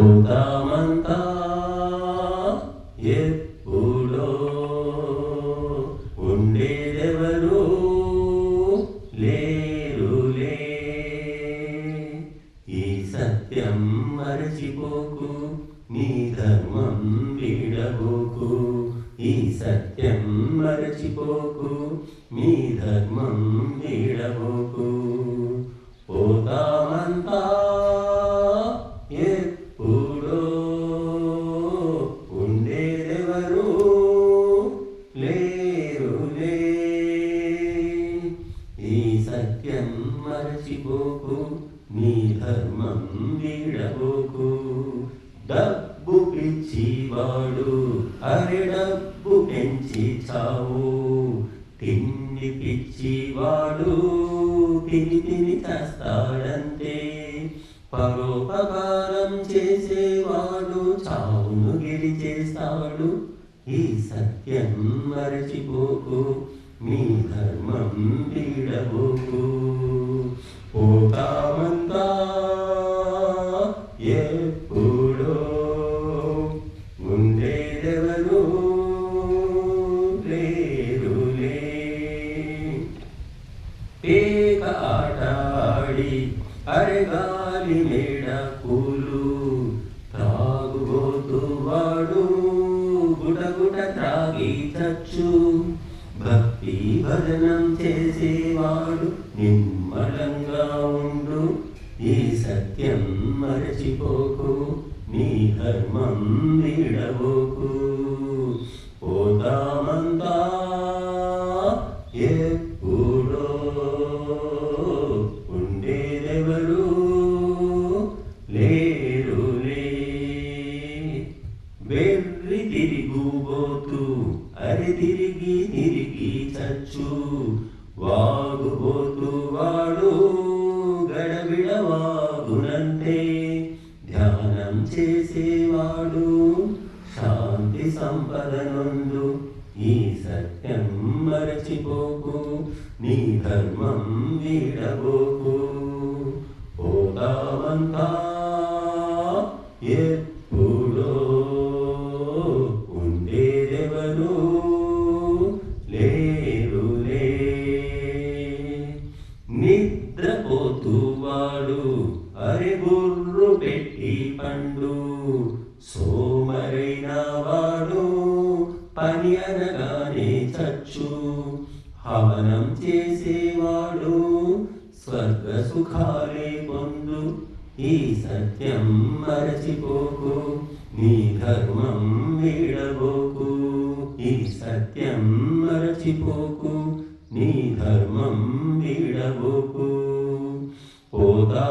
పోతామంతా ఎప్పుడో ఉండేదెవరు లేరులే. ఈ సత్యం మరచిపోకు, నీ ధర్మం వీడబోకు. ఈ సత్యం మరచిపోకు, నీ ధర్మం వీడబోకు. పోతామంతా ఎప్పుడో ఉండేదెవరు లేరులే. ఈ సత్యం మరచిపోకు, నీ ధర్మం వీడబోకు. డబ్బు పిచ్చివాడు అరే డబ్బు పెంచి చావు. తిండి పిచ్చివాడు తిని తిని చేస్తాడంతే. పరోపకారం చేసేవాడు చావును గెలిచేస్తాడు. ఈ సత్యం మరచిపోకు, నీ ధర్మం వీడబోకు. పోతామంతా ఎప్పుడో ఉండేదెవరు లేరులే. పేక ఆట ఆడి అరెగాలి మేడ కూలు. త్రాగుబోతువాడు గుటగుట త్రాగి చచ్చు. భక్తి భజనం చేసేవాడు నిమ్మలంగా ఉండు. ఈ సత్యం మరచిపోకు, నీ ధర్మం వీడబోకు. పోతామంతా ఎప్పుడో ఉండేదెవరు లేరులే. వెర్రి తిరుగుబోతు అరి తిరిగి తిరిగి చచ్చు. వాగుబోతు వాడు గడబిడవాగునంతే. ధ్యానం చేసేవాడు శాంతి సంపదనందు. ఈ సత్యం మరచిపోకు, నీ ధర్మం వీడబోకు. పోతామంతా ఎప్పుడో ఉండేదెవరు లేరులే. నిద్రపోతువాడు అరే బుర్రు పెట్టి పండు. సోమరైన వాడు పని అనగానే చచ్చు. హవనం చేసేవాడు స్వర్గ సుఖాలే పొందు. ఈ సత్యం మరచిపోకు, నీ ధర్మం వీడబోకు. ఈ సత్యం మరచిపోకు, నీ ధర్మం వీడబోకు. పోతా